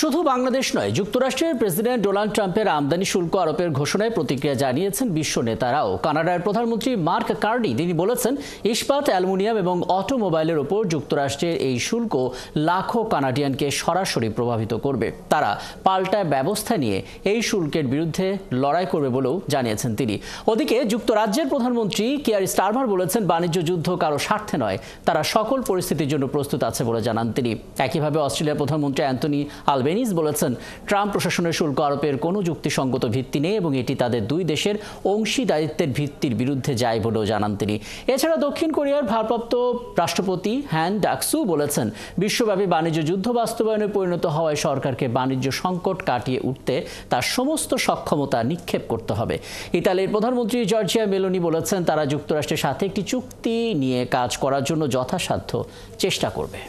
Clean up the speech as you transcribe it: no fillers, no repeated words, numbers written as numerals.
শুধু বাংলাদেশ নয়, যুক্তরাষ্ট্রের প্রেসিডেন্ট ডোনাল্ড ট্রাম্পের আমদানি শুল্ক আরোপের ঘোষণায় প্রতিক্রিয়া জানিয়েছেন বিশ্ব নেতারাও। কানাডার প্রধানমন্ত্রী মার্ক কার্নি তিনি বলেছেন, ইস্পাত, অ্যালুমিনিয়াম এবং অটোমোবাইলের ওপর যুক্তরাষ্ট্রের এই শুল্ক লাখো কানাডিয়ানকে সরাসরি প্রভাবিত করবে। তারা পাল্টা ব্যবস্থা নিয়ে এই শুল্কের বিরুদ্ধে লড়াই করবে বলেও জানিয়েছেন তিনি। ওদিকে যুক্তরাজ্যের প্রধানমন্ত্রী কিয়ার স্টারমার বলেছেন, বাণিজ্য যুদ্ধ কারো স্বার্থে নয়, তারা সকল পরিস্থিতির জন্য প্রস্তুত আছে বলে জানান তিনি। একইভাবে অস্ট্রেলিয়ার প্রধানমন্ত্রী অ্যান্থনি আলবেনিজ বলেছেন, ট্রাম্প প্রশাসনের শুল্ক আরোপের কোনো যুক্তিসঙ্গত ভিত্তি নেই এবং এটি তাদের দুই দেশের অংশীদারিত্বের ভিত্তির বিরুদ্ধে যায় বলেও জানান তিনি। এছাড়া দক্ষিণ কোরিয়ার ভারপ্রাপ্ত রাষ্ট্রপতি হ্যান ডাকসু বলেছেন, বিশ্বব্যাপী বাণিজ্য যুদ্ধ বাস্তবায়নে পরিণত হওয়ায় সরকারকে বাণিজ্য সংকট কাটিয়ে উঠতে তার সমস্ত সক্ষমতা নিক্ষেপ করতে হবে। ইতালির প্রধানমন্ত্রী জর্জিয়া মেলোনি বলেছেন, তারা যুক্তরাষ্ট্রের সাথে একটি চুক্তি নিয়ে কাজ করার জন্য যথাসাধ্য চেষ্টা করবে।